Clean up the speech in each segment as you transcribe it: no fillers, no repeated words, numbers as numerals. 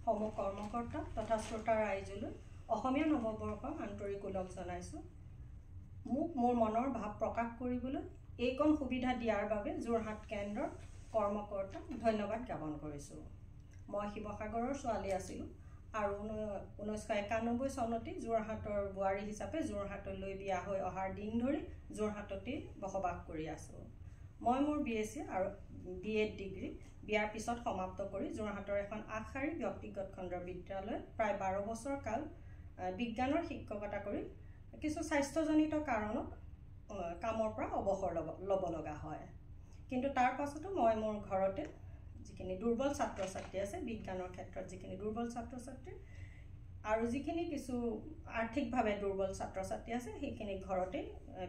সম কৰ্মকৰ্তা তথা শ্ৰোতা ৰাইজলৈ অসমীয়া নৱবৰ্ষৰ আন্তৰিক ওলগ জনাইছোঁ। মোক মোৰ মনৰ ভাৱ প্ৰকাশ কৰিবলৈ এইকণ সুবিধা দিয়াৰ বাবে যোৰহাট কেন্দ্ৰৰ কৰ্মকৰ্তাক ধন্যবাদ জ্ঞাপন কৰিছোঁ। মই শিৱসাগৰৰ ছোৱালী আছিলোঁ আৰু 1991 চনতে যোৰহাটৰ বোৱাৰী হিচাপে যোৰহাটলৈ বিয়া হৈ অহাৰ দিন ধৰি যোৰহাটতে বসবাস কৰি আছোঁ। মই মোৰ BSc আৰু B.Ed ডিগ্ৰী বিয়াৰ পিছত সমাপ্ত কৰি যোৰহাটৰ এখন আগশাৰী ব্যক্তিগত খণ্ডৰ বিদ্যালয়ত প্ৰায় 12 বছৰ কাল বিজ্ঞানৰ শিক্ষকতা কৰি কিছু স্বাস্থ্যজনিত কাৰণত কামৰ পৰা অৱসৰ ল'ব লগা হয়। কিন্তু তাৰ পাছতো মই মোৰ ঘৰতে যিখিনি দুৰ্বল ছাত্ৰ ছাত্ৰী আছে বিজ্ঞানৰ ক্ষেত্ৰত যিখিনি দুৰ্বল ছাত্ৰ ছাত্ৰী আৰু যিখিনি কিছু আৰ্থিকভাৱে দুৰ্বল ছাত্ৰ ছাত্ৰী আছে সেইখিনি ঘৰতে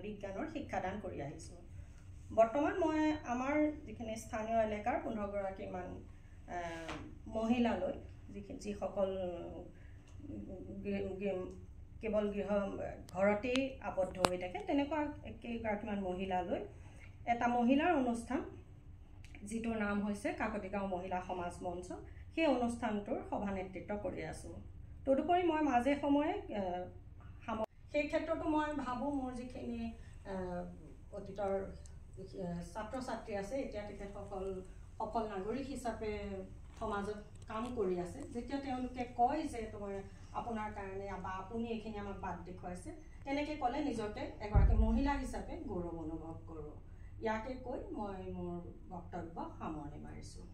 বিজ্ঞানৰ শিক্ষাদান কৰি আহিছোঁ। বৰ্তমান মই আমাৰ যিখিনি স্থানীয় এলেকাৰ 15 গৰাকীমান মহিলালৈ যিসকল কেৱল ঘৰতেই আবদ্ধ হৈ থাকে তেনেকুৱা কেইগৰাকীমান মহিলালৈ এটা মহিলাৰ অনুষ্ঠান যিটোৰ নাম হৈছে কাকতিগাঁও মহিলা সমাজ মঞ্চ, সেই অনুষ্ঠানটোৰ সভানেতৃত্ব কৰি আছোঁ। তদুপৰি মই মাজে সময়ে সেই ক্ষেত্ৰতো মই ভাবোঁ মোৰ যিখিনি অতীতৰ ছাত্ৰ ছাত্ৰী আছে এতিয়া তেখেতসকল সফল নাগৰিক হিচাপে সমাজত কাম কৰি আছে। যেতিয়া তেওঁলোকে কয় যে তোমাৰ আপোনাৰ কাৰণে বা আপুনি এইখিনি আমাক বাদ দেখুৱাইছে, তেনেকৈ ক'লে নিজকে এগৰাকী মহিলা হিচাপে গৌৰৱ অনুভৱ কৰোঁ। ইয়াকে কৈ মই মোৰ বক্তব্য সামৰণি মাৰিছোঁ।